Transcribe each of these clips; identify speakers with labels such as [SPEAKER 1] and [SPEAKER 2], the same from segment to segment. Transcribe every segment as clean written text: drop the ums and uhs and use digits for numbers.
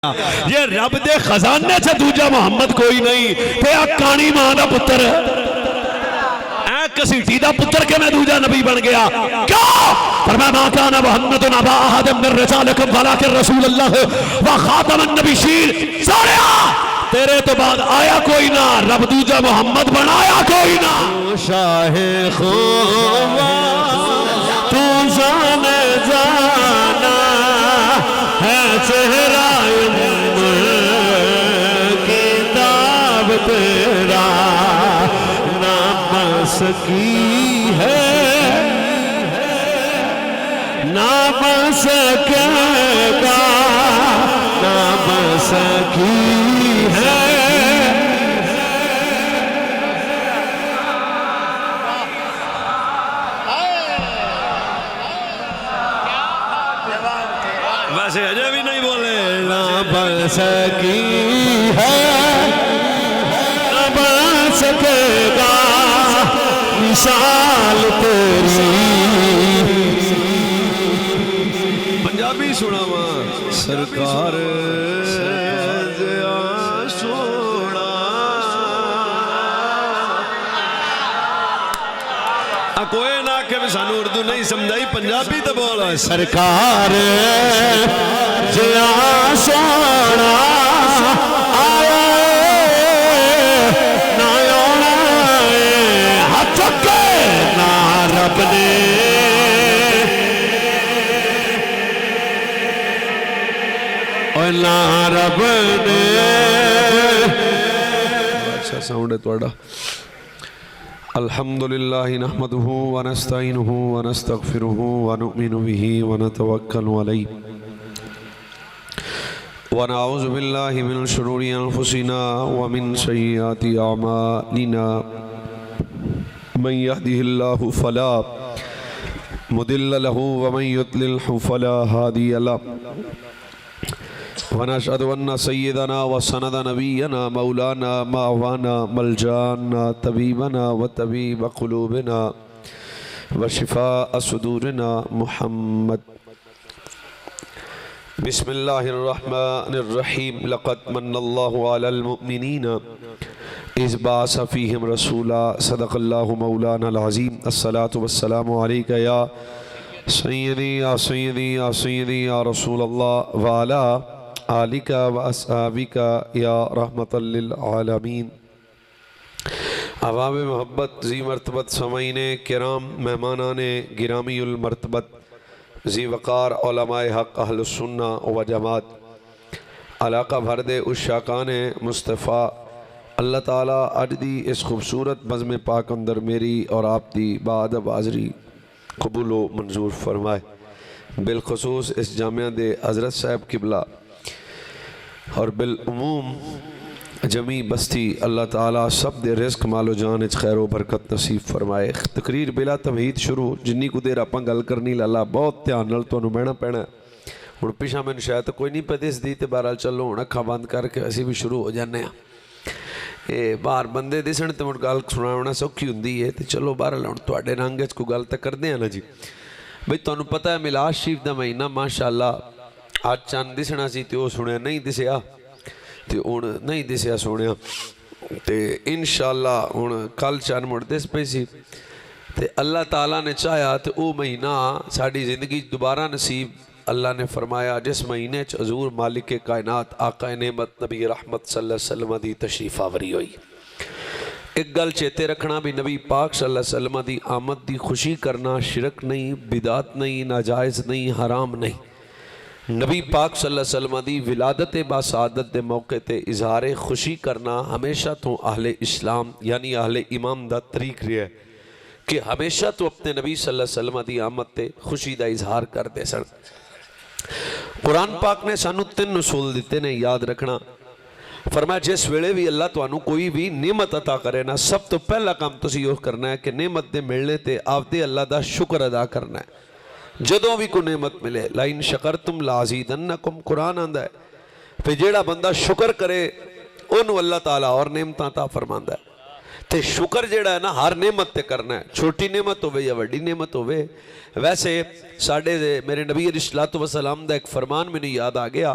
[SPEAKER 1] یہ رب دے خزانے سے دوجہ محمد کوئی نہیں تے اکانی ماں دا پتر اے کسیٹی دا پتر کے میں دوجہ نبی بن گیا کیوں؟ فرمایا ما کان محمد نبا احد من رجالکم ولکن رسول اللہ و خاتم النبیین ساریا تیرے تو بعد آیا کوئی نہ رب دوجہ محمد بنایا کوئی نہ
[SPEAKER 2] شاہ خوبا تو جان جانا ہے چہرہ کتاب تیرا نام سکی ہے نام سکے گا نام سکی ہے
[SPEAKER 1] ویسے اجے بھی نہیں بولے
[SPEAKER 2] نہ بن سکی ہے نہ بن سکے گا مثال تیری
[SPEAKER 1] پنجابی سنا ماں سرکار دیا سونا کوئی نہ کہ سانو اردو نہیں سمجھائی پنجابی تو بول رہا ہے
[SPEAKER 2] سرکار جیا سونا آیا نہ آنا ہاتھ چکے نہ رب نے اور نہ رب نے
[SPEAKER 1] اچھا ساؤنڈ ہے توڑا الحمدللہ نحمدہ ونستعینہ ونستغفرہ ونؤمن بہ ونتوکل علیہ ونعوذ باللہ من شرور انفسنا ومن سیئات اعمالنا من یهده اللہ فلا مضل له ومن یضلل فلا ہادی له ونشهد ان سيدنا وسند نبينا مولانا معوانا ملجانا طبيبنا وطبيب قلوبنا وشفاء صدورنا محمد بسم الله الرحمن الرحيم لقد من الله على المؤمنين إذ بعث فيهم رسولا صدق الله مولانا العظيم الصلاة والسلام عليك يا سيدي يا سيدي يا سيدي يا رسول الله وعلى آلک و اصحابک یا رحمت للعالمین عوام محبت ذی مرتبت سمعین کرام مہمانان گرامی المرتبت ذی وقار علماء حق اہل السنہ و جماعت علاقہ بھردے اشاقان مصطفیٰ اللہ تعالیٰ اج دی اس خوبصورت بزم پاک اندر میری اور آپ دی بادب حاضری قبول و منظور فرمائے بالخصوص اس جامعہ دے حضرت صاحب قبلہ اور بالعموم جمی بستی اللہ تعالیٰ سب دے رزق مال و جان اچ خیر و برکت نصیب فرمائے تقریر بلا تمہید شروع جنی کو دیر اپاں گل کرنی لالا بہت تیان نل تو انہوں بہنا پینا ہے اور پیشہ میں شاید کوئی نہیں پیدیس دی تے بہرحال چلو ہوں اکھا بند کر کے اسی بھی شروع ہو جانے ہیں باہر بندے دیسن تے مجھ گل سنا ہونا سوکھی ہوندی ہے تے چلو بہرحال ہوں تو اڈے نانگے کو گل تے کر دیں نا جی بھئی تو انہوں پتہ ہے میلاد شریف دا مہینہ ماشاءاللہ آج چاند دسنا سی تے وہ سنیا نہیں دسیا تے اون نہیں دسیا سنیا تے انشاءاللہ اون کل چاند مڑ دس پہ سی تے اللہ تعالیٰ نے چاہیا تے او مہینہ ساڑی زندگی دوبارہ نصیب اللہ نے فرمایا جس مہینے چ حضور مالک کائنات آقا نعمت نبی رحمت صلی اللہ علیہ وسلم دی تشریف آوری ہوئی ایک گل چیتے رکھنا بھی نبی پاک صلی اللہ علیہ وسلم دی آمد دی خوشی کرنا شرک نہیں بدعت نہیں ناجائز نہیں حرام نہیں نبی پاک صلی اللہ علیہ وسلم دی ولادت با سعادت دے موقع تے اظہار خوشی کرنا ہمیشہ تو اہل اسلام یعنی اہل امام دا طریق رہا ہے کہ ہمیشہ تو اپنے نبی صلی اللہ علیہ وسلم دی آمد تے خوشی دا اظہار کر دے سن قرآن پاک نے سانو 3 اصول دیتے نے یاد رکھنا فرمایا جس ویلے بھی اللہ تو انو کوئی بھی نعمت عطا کرے نا سب تو پہلا کام تو سی یہ کرنا ہے کہ نعمت دے ملنے تے آپ دے اللہ دا شکر ادا کرنا ہے جدوں بھی کو نعمت ملے لائن شکرتم لازیدنکم قرآن آندہ ہے پھر جیڑا بندہ شکر کرے انہوں اللہ تعالیٰ اور نعمتاں عطا فرماندہ ہے تے شکر جیڑا ہے نا ہر نعمت تے کرنا ہے چھوٹی نعمت ہوئے یا وڈی نعمت ہوئے ویسے ساڑھے میرے نبی علیہ الصلوۃ والسلام دا ایک فرمان میں نے یاد آ گیا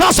[SPEAKER 1] 10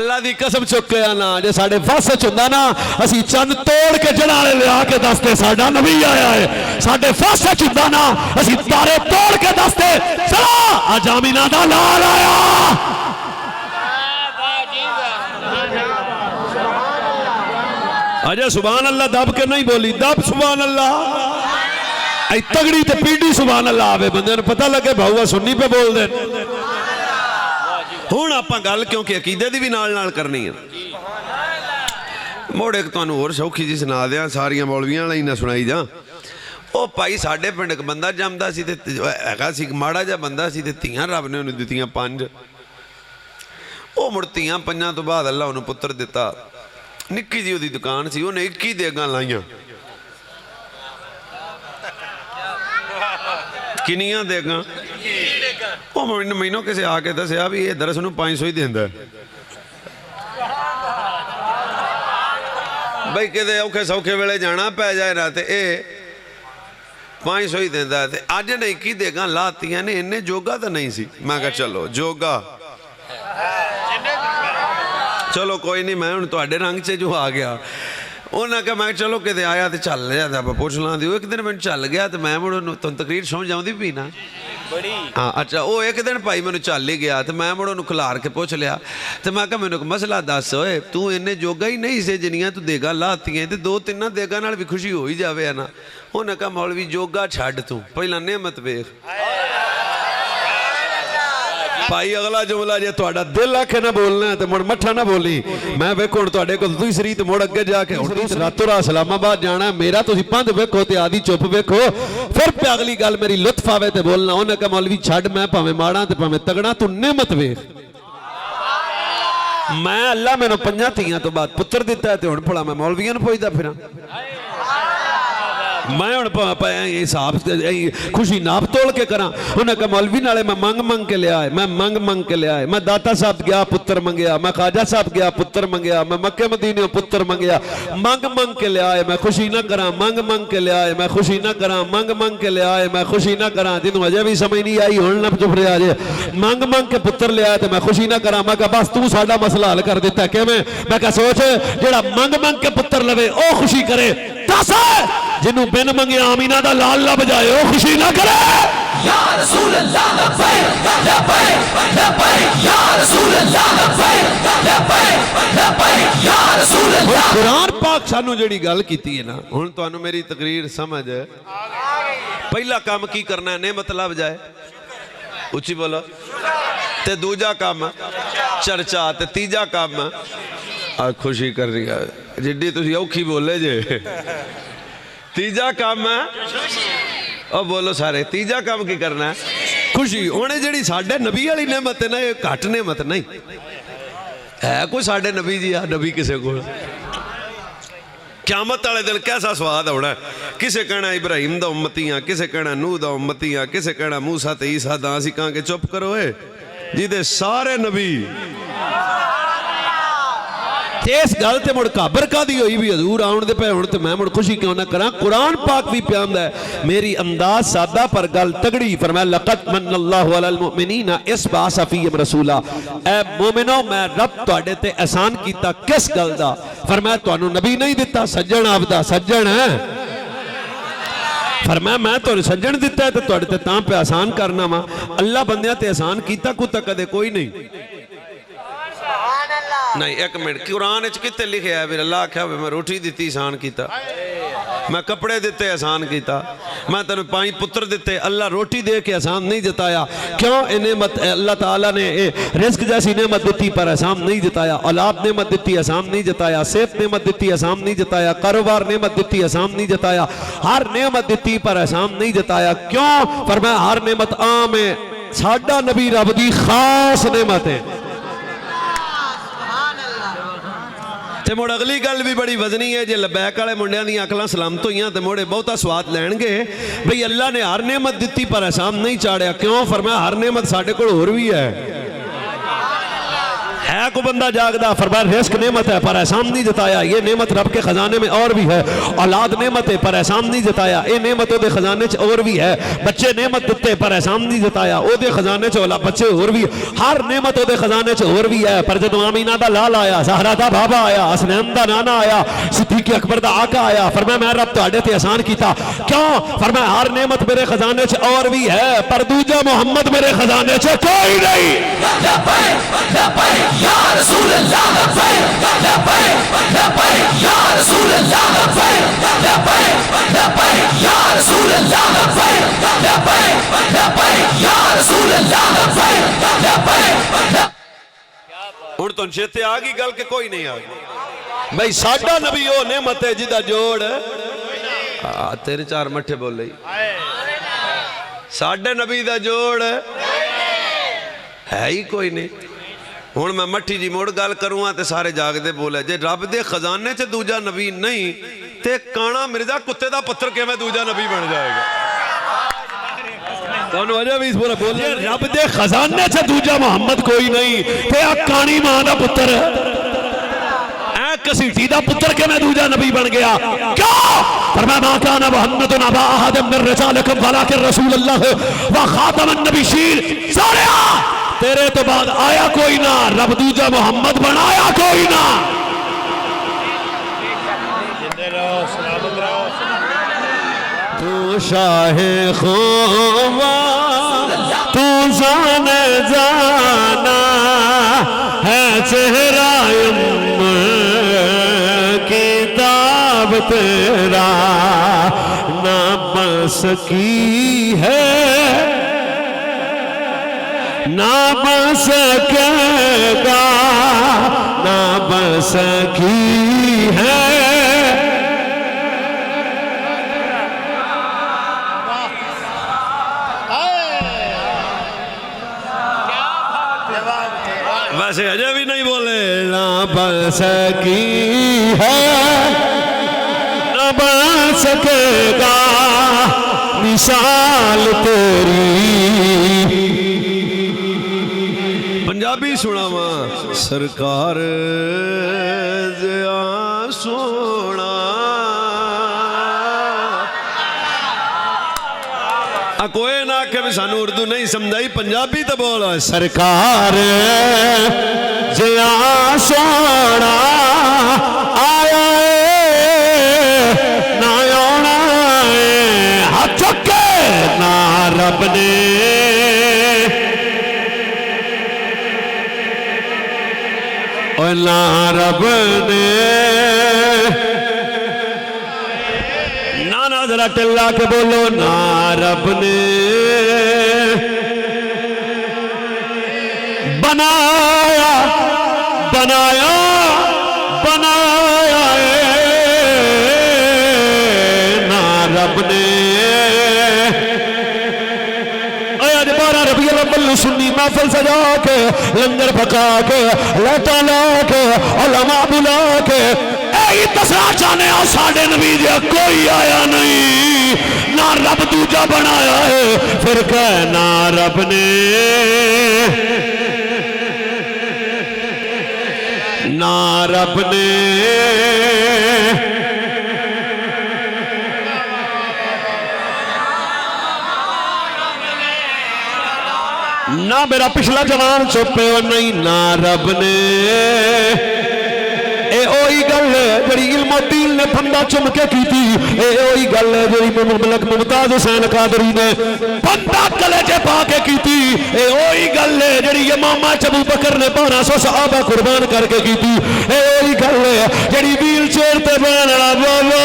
[SPEAKER 1] اللہ دی قسم چکے آنا جے ساڑے فاسچ ہوندہ نا اسی چند توڑ کے جنالے لے آکے دستے ساڑا نبی آیا ہے ساڑے فاسچ ہوندہ نا اسی تارے توڑ کے دستے چلا آج آمینہ دا لال آیا آجا سبحان اللہ دب کے نہیں بولی دب سبحان اللہ ای تگڑی تے پیڑی سبحان اللہ آوے بندے نے پتہ لگے بھاؤا سنی پہ بول دے ہون آپ گل کیونکہ عقیدے دی بھی نال نال کرنی ہے موڑ ایک تو انہوں اور شوکھی جی سنا دیا ساریاں مولویاں لئی نہ سنائی جا او پائی ساڑھے پنڈک بندہ جامدہ سی تے ایگا سی ماڑا جا بندہ سی تے تیاں رب نے انہوں دیتیاں 5 او مڑتیاں 5 تو بعد اللہ انہوں پتر دیتا نکی جی دی دکان سی انہیں 21 دے گاں لائیاں کنیاں دے گاں وہ مہینوں کسے آکے دسے ابھی یہ درس انہوں 500 ہی دیندہ ہے بھائی کہتے اوکھے سوکھے ویلے جانا پہ جائے رہا تھے 500 ہی دیندہ ہے آج نے 21 دے گاں لاتی ہیں انہیں جوگا تو نہیں سی میں کہا چلو جوگا چلو کوئی نہیں میں انہوں تو اڈے رنگ سے جو آ گیا انہوں نے کہا میں چلو کہتے آیا تو چل لیا تھا پوچھ لان دیو ایک دن میں چل گیا تو میں مڑوں تو تقریر سمجھ جاؤں دی پینا ہاں اچھا وہ ایک دن پائی میں چل ہی گیا تو میں مڑوں کھلار کے پوچھ لیا تو میں کہا میں مسئلہ دس ہوئے تو انہیں جوگا ہی نہیں سے جنیاں تو دیگا لاتی ہیں تو 2-3 دیگا نال بھی خوشی ہو ہی جاوے ہے نا انہوں نے کہا مولوی جوگا چھاڑ تو پہلا نعمت بیخ پائی اگلا جملہ جے توڑا دل آکھے نہ بولنا ہے تو مڑ مٹھا نہ بولی میں بیکھو توڑے کو دوسری تو مڑ اگے جا کے راتو راہ سلام آباد جانا ہے میرا تو سی 5 بیکھو تے آدھی چوپ بیکھو پھر پہ اگلی گال میری لطف آوے تے بولنا انہیں کہا مولوی چھاڑ میں پاویں ماڑا تے پاویں تگڑا تو نعمت بیخ میں اللہ میں نو 5 تھیاں تو بعد پتر دیتا ہے تے ہون پڑا میں مولویاں نو پوچھتا پھر میں ان صاحب خوشی ناپ توڑ کے کراں انہیں کہا مولوی نالے میں منگ کے لے آئے میں منگ کے لے آئے میں داتا صاحب گیا پتر منگیا میں خواجہ صاحب گیا پتر منگیا میں مکہ مدینے پتر منگیا منگ کے لے آئے میں خوشی نہ کراں منگ کے لے آئے میں خوشی نہ کراں منگ کے لے آئے میں خوشی نہ کراں جنہوں اجے بھی سمجھ نہیں آئی ہون نہ چپ رہے آجے منگ کے پتر لے آئے تو میں خوشی نہ کراں میں کہا بس تو ساڑا مسئلہ حل کر دیتا ہے کہ میں کہا سوچ جڑا منگ کے پتر لوے او خوشی کرے تاسا جنہوں بن منگے آمینہ دا لال لب جائے او خوشی نہ کرے یا رسول اللہ لبیک لبیک لبیک یا رسول اللہ لبیک لبیک لبیک یا رسول اللہ قرآن پاک سانو جڑی گل کیتی ہے نا ہن تو انو میری تقریر سمجھ ہے پہلا کام کی کرنا ہے نعمت لب جائے اچھی بولا تے دوجا کام چرچا تے تیجا کام خوشی کر رہی ہے جڈی تسی اوکھی بولے جے تیجا کام ہے اور بولو سارے تیجا کام کی کرنا ہے خوشی ہونے جڑی ساڑھے نبی والی نعمت ہے نا یہ کٹ نعمت نہیں ہے کوئی ساڑھے نبی جی نبی کسے کو قیامت والے دن کیسا سواد ہونا ہے کسے کہنا ابراہیم دا امتیاں کسے کہنا نوح دا امتیاں کسے کہنا موسیٰ تے عیسیٰ دا اسی کہاں کے چپ کرو ہے جی دے سارے نبی تیس گل تے مڑ کابر کا دی ہوئی بھی حضور آن دے پہ ہونے تے میں مڑ خوشی کیوں نہ کرا قرآن پاک بھی پیام ہے میری انداز سادہ پر گل تگڑی فرمایا لقد من اللہ علی المؤمنین اس باس فیم رسولہ اے مومنوں میں رب تو اڈے تے احسان کیتا کس گل دا فرمایا تو انہوں نبی نہیں دیتا سجن آبدہ سجن ہے فرمایا میں تو سجن دیتا ہے تو اڈے تے تاں پہ احسان کرنا ماں اللہ بندیاں تے احسان کیتا کو تک دے کوئی نہیں نہیں ایک منٹ قرآن اچھ کتے لکھے ہے پھر اللہ کہا میں روٹی دیتی احسان کیتا میں کپڑے دیتے احسان کیتا میں تنہیں 5 پتر دیتے اللہ روٹی دے کے احسان نہیں جتایا کیوں نعمت اللہ تعالیٰ نے رزق جیسی نعمت دیتی پر احسان نہیں جتایا اولاد نعمت دیتی احسان نہیں جتایا صحت نعمت دیتی احسان نہیں جتایا کاروبار نعمت دیتی احسان نہیں جتایا ہر نعمت دیتی پر احسان نہیں جتایا کیوں فرمایا ہر نعمت عام ہے ساڈا نبی رب دی خاص نعمت ہے تے موڑ اگلی گل بھی بڑی وزنی ہے جے لبیک والے منڈیاں دی اکھلاں سلامت ہوئیاں تے موڑے بہتا سواد لین گے بھئی اللہ نے ہر نعمت دیتی پر احسان نہیں چاڑیا کیوں فرمایا ہر نعمت ساڑھے کو اور بھی ہے
[SPEAKER 2] ہے کو بندہ جاگدا فرمایا رزق نعمت ہے پر احسان نہیں جتایا یہ نعمت رب کے خزانے میں اور بھی ہے اولاد نعمت ہے پر احسان نہیں جتایا اے نعمت دے خزانے چ اور بھی ہے بچے نعمت دتے پر احسان نہیں جتایا او دے خزانے چ اولاد بچے اور بھی ہر نعمت دے خزانے چ اور بھی ہے پر جدوں آمینہ دا لال آیا زہرا دا بابا آیا حسنین دا نانا آیا صدیق اکبر دا آقا آیا فرمایا میں رب تہاڈے تے احسان کیتا کیوں فرمایا ہر نعمت میرے خزانے چ اور بھی ہے پر دوجا محمد میرے خزانے چ کوئی نہیں
[SPEAKER 3] لبیک لبیک یا رسول اللہ لبیک لبیک لبیک یا رسول اللہ لبیک لبیک لبیک یا رسول اللہ لبیک لبیک لبیک یا رسول اللہ لبیک لبیک
[SPEAKER 1] ہن تو چیتے آ گئی گل کہ کوئی نہیں آ گئی بھائی ساڈا نبی او نعمت ہے جدا جوڑ تیرے چار مٹھے بول رہی ساڈے نبی دا جوڑ ہے ہی کوئی نہیں ہن میں مٹھی جی موڑ گل کروں تے سارے جاگ دے بولے جے رب دے خزانے چ دوجا نبی نہیں تے کانا مرزا کتے دا پتر کیویں دوجا نبی بن جائے گا کون وجہ بھی اس پورا بولے
[SPEAKER 2] رب دے خزانے چ دوجا محمد کوئی نہیں تے کانی ماں دا پتر اے کسیٹی دا پتر کے میں دوجا نبی بن گیا کیوں فرمایا ما کان محمد ابا احد من رجالکم ولکن رسول اللہ و خاتم النبیین ساریا تیرے تو بعد آیا کوئی نہ رب دوجا محمد بنایا کوئی نہ تو شاہ خوبا تو جان جانا ہے چہرہ کتاب تیرا نہ بس کی ہے نہ بس سکے گا نہ بس کی ہے ویسے اجے بھی نہیں بولے نہ بس کی ہے نہ بس سکے گا مثال تیری پنجابی سنا ماں سرکار جیا سونا کوئی نہ کہ بھی سانو اردو نہیں سمجھائی پنجابی تو بولا سرکار جیا سونا آیا نہ آنا ہاتھ چکے نہ رب نے اور نہ رب نے نانا ذرا ٹلا کے بولو نہ رب نے بنایا بنایا بنایا نہ رب نے ربیع الاول سنی محفل سجا کے لنگر پکا کے لیٹا لا کے علماء بلا کے اے دسنا چاہنے ہو ساڑھے نبی دیا کوئی آیا نہیں نہ رب دوجا بنایا ہے پھر کہ نہ رب نے نہ رب نے نہ میرا پچھلا جوان چپے اور نہیں نہ رب نے اے اوہی گل ہے جڑی علم و دین نے پھندا چم کے کی تھی اے اوہی گل ہے جڑی مملک ممتاز حسین قادری نے پھندا کلیجے پا کے کی تھی اے اوہی گل ہے جڑی امام ابو بکر نے 1200 صحابہ قربان کر کے کی تھی اے اوہی گل ہے جڑی ویل چیئر تے بین بابا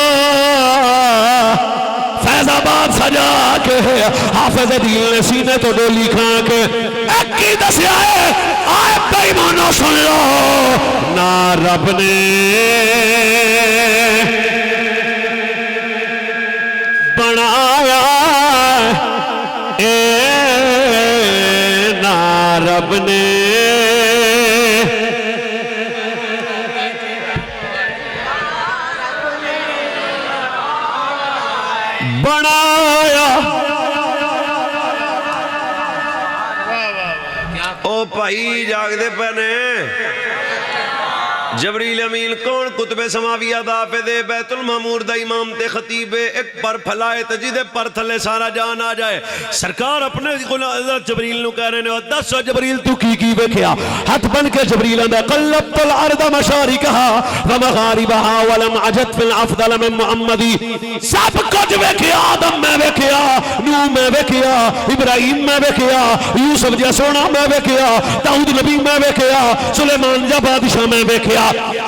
[SPEAKER 2] فیض آباد سجا کے حافظ دین نے سینے تو ڈولی کھا کے ایک کی دسیا ہے آئے بے مانو سن لو نہ رب نے بنایا اے نہ رب نے بنایا
[SPEAKER 1] او بھائی جاگ دے پہنے جبریل امین کون قطب سماویہ دا حافظ بیت المعمور دا امام تے خطیب ایک پر پھلائے تجید پر تھلے سارا جان آ جائے سرکار اپنے حضرت جبریل نو کہہ رہے نے دس جبریل تو کی ویکھیا ہاتھ بن کے جبریل آندا قلبت الارض مشارقها ومغاربها ولم اجد في الافضل من محمد سب کچھ ویکھیا آدم میں ویکھیا نوح میں ویکھیا ابراہیم میں ویکھیا یوسف جا سونا میں ویکھیا داؤد نبی میں ویکھیا سلیمان جا بادشاہ میں ویکھیا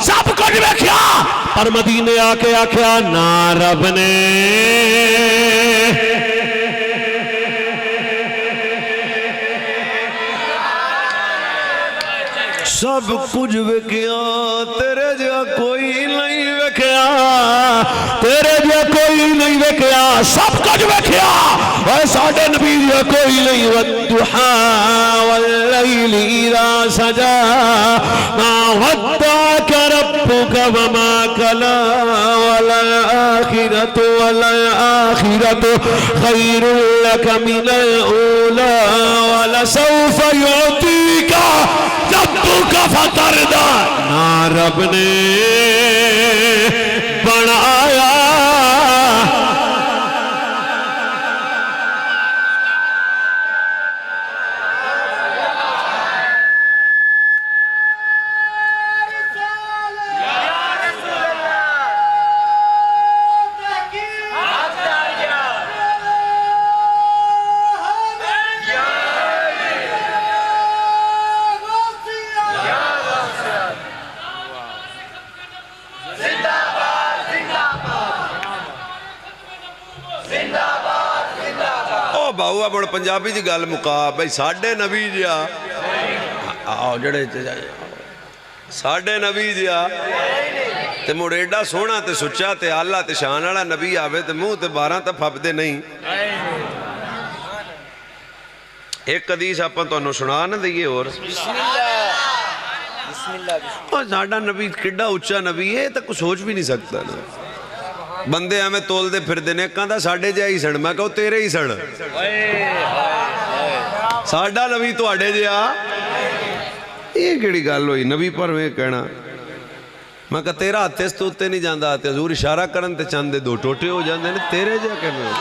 [SPEAKER 1] سب کچھ ویکھیا پر مدینے آ کے آکھیا نا رب نے سب کچھ ویکھیا تیرے جا کوئی نہیں ویکھیا تیرے جا کوئی نہیں ویکھیا سب کچھ ویکھیا اے ساڈے نبی جا کوئی نہیں والضحى واللیل اذا سجا ما ودعك ربك وما قلى وللآخرة خير لك من الأولى ولسوف يعطيك ربك فترضى نا رب نے بنایا باؤ بڑ پنجابی دی گل مقا بھائی ساڑھے نبی جیا آؤ جڑے ساڑھے نبی جیا تے مڑ ایڈا سونا تے سچا تے اللہ تے شان والا نبی آوے تے منہ تے 12 تے پھپ دے نہیں ایک حدیث آپ تو سنا نہ دئیے اور ساڑھا نبی کڈا اچھا نبی ہے تو کچھ سوچ بھی نہیں سکتا نا بندے ہمیں تول دے پھر دینے کہاں ساڑھے جا ہی سڑ میں کہو تیرے ہی سڑ ساڑھا نبی تو آڑے جا یہ کیڑی گال ہوئی نبی پر میں کہنا میں کہا تیرا ہاتھے ستوتے نہیں جاندہ آتے حضور اشارہ کرن تے چاندے دو ٹوٹے ہو جاندے نے تیرے جا کہ میں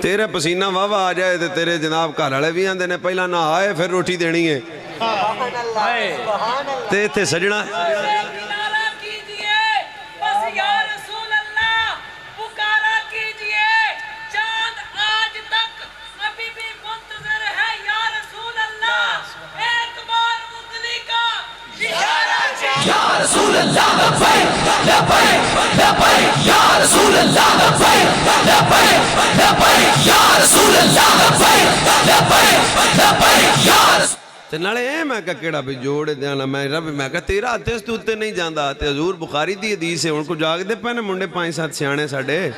[SPEAKER 1] تیرے پسینہ واہ آ جائے تے تیرے جناب کارالے بھی آندے نے پہلا نہ آئے پھر روٹی دینی ہے تے تھے سجنا
[SPEAKER 3] یا رسول اللہ لبیک لبیک لبیک یا رسول اللہ لبیک لبیک لبیک یا رسول اللہ لبیک لبیک لبیک یا رسول
[SPEAKER 1] تے نالے اے میں کہا کیڑا بھی جوڑے دیانا میں رب میں کہا تیرا ہاتھے ستوتے نہیں جاندہ تے حضور بخاری دی حدیث ہے ان کو جاگ دے پہنے منڈے 5-7 سیانے ساڑے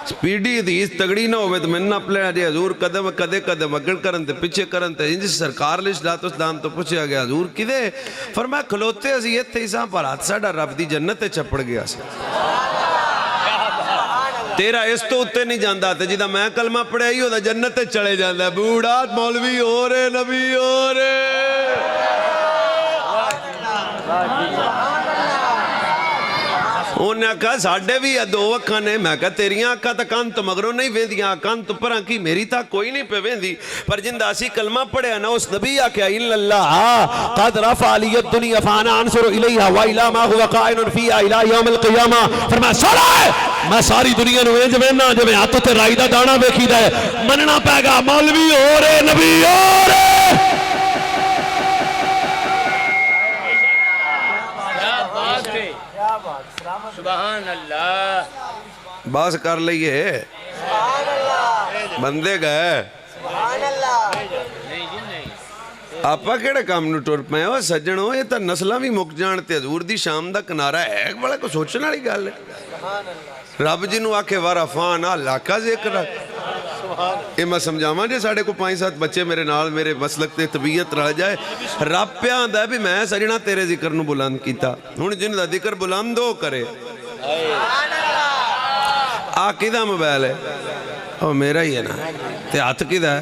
[SPEAKER 1] سپیڈی حدیث تگڑی نہ ہوئے تو میں نہ پلے آجے حضور قدم قدم اگڑ کرن تے پچھے کرن تے انجس سرکار علیہ السلام تو پوچھے آگیا حضور کدے فرمایا کھلوتے عزیت تھے اساں پر ہاتھ ساڑا رب دی جنت چپڑ گیا سے تیرا اس تو اتے نہیں جاندہ تے جدہ میں کلمہ پڑھے ہی ہوتا جنت چڑے جاندہ بوڑھات مولوی ہو رہے نبی ہو رہے انہیں کہا ساڑھے بھی دو اکھاں نے میں کہا تیریاں اکھاں تا کان تو مگروں نہیں ویندیاں کان تو پران کی میری تا کوئی نہیں پہ ویندی پر جندہ اسی کلمہ پڑھے نا اس نبی آکیا اللہ قد رفع علی الدنیا فانا عنصر الیہا وإلا ما ہوا قائن فیہا الہ یوم القیامہ فرمایا سوڑا ہے میں ساری دنیا نو اینج وینا جو میں ہاتھوں تے رائی دا دانا بیکھی دے مننا پہ گا مولوی ہو رہے نبی ہو رہے
[SPEAKER 4] سبحان اللہ
[SPEAKER 1] باس کر لئیے بندے گئے آپا کیڑے کام نو ٹور پائے ہو سجنوں یہ تا نسلہ بھی مک جانتے حضور دی شام دا کنارہ ہے ایک بڑا کو سوچنا نہیں گال ہے رب جنو آکے ورفانا لاکھا ذکر ہے یہ میں سمجھاما جے ساڑھے کو 5-7 بچے میرے نال میرے مسلک تے طبیعت رہ جائے رب پہ آندہ ہے بھی میں سجنہ تیرے ذکر نو بلند کیتا ہون جن دا ذکر بلند ہو کرے آ کدہ موبائل ہے او میرا ہی ہے نا تے ہاتھ کدہ ہے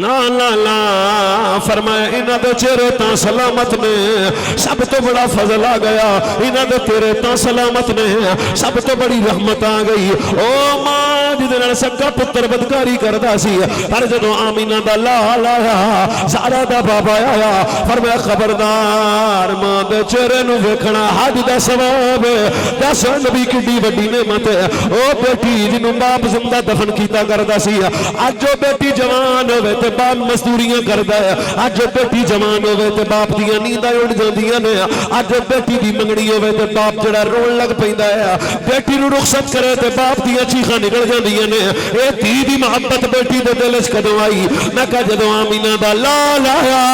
[SPEAKER 2] نا لا لا فرمایا انہاں دے چہرے تاں سلامت نے سب تو بڑا فضل آ گیا انہاں دے تیرے تاں سلامت نے سب تو بڑی رحمت آ گئی او ماں جدے نال سکا پتر بدکاری کردا سی پر جدوں آمینہ دا لال آیا زہرا دا بابا آیا فرمایا خبردار ماں دے چہرے نو ویکھنا حج دا ثواب دس نبی کڈی وڈی نعمت ہے او بیٹی جنوں باپ زندہ دفن کیتا کردا سی اج جو بیٹی جوان ہوئے تے باپ مزدوریاں کردا ہے اج جو بیٹی جوان ہوئے تے باپ دیاں نینداں اڑ جاندیاں نے اج جو بیٹی دی منگنی ہوئے تے باپ جڑا رون لگ پیندا ہے بیٹی نو رخصت کرے تے باپ دیاں چیخاں نکل جاندیاں نے اے دھی دی محبت بیٹی دے دل وچ کدوں آئی میں کہا جدوں آمینہ دا لال آیا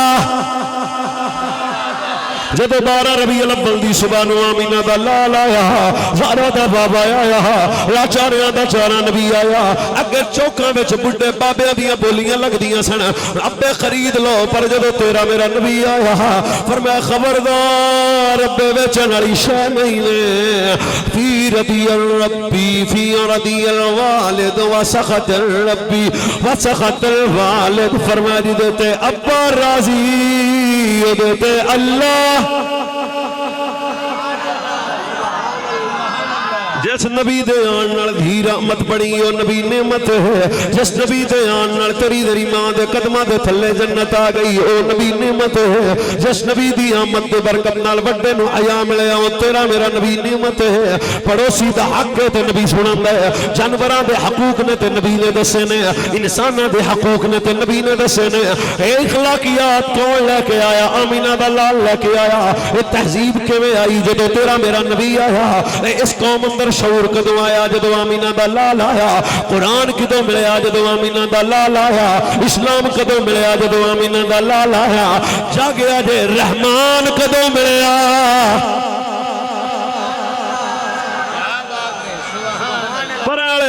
[SPEAKER 2] جدو 12 ربیع الاول دی صبح نو آمینہ دا لال آیا زہرا دا بابا آیا لاچاریاں دا چارا نبی آیا اگر چوکاں وچ بڈھے بابیاں دیاں بولیاں لگ دیاں سن رب خرید لو پر جدو تیرا میرا نبی آیا فرمایا خبردار رب وچن والی شے نہیں نے فی رضی الربی فی رضی الوالد وسخط الربی وسخط الوالد فرمایا دی دیتے ابا راضی دیتے اللہ جس نبی دے آن نال دھی رحمت بڑی او نبی نعمت ہے جس نبی دے آن نال تیری دری ماں دے قدمہ دے تھلے جنت آ گئی او نبی نعمت ہے جس نبی دی آمد دے برکت نال وڈے نو عیا ملیا او تیرا میرا نبی نعمت ہے پڑوسی دا حق تے نبی سناندا ہے جانوراں دے حقوق نے تے نبی نے دسے نے انساناں دے حقوق نے تے نبی نے دسے نے اے اخلاقیات کون لے کے آیا آمینہ دا لال لے کے آیا اے تہذیب کیویں آئی جدوں تیرا میرا نبی آیا اے اس قوم اندر شعور کدوں آیا جدو آمینہ دا لال آیا قرآن کدوں ملیا جدو آمینہ دا لال آیا اسلام کدوں ملیا جدو آمینہ دا لال آیا جاگیا جے رحمان کدوں ملیا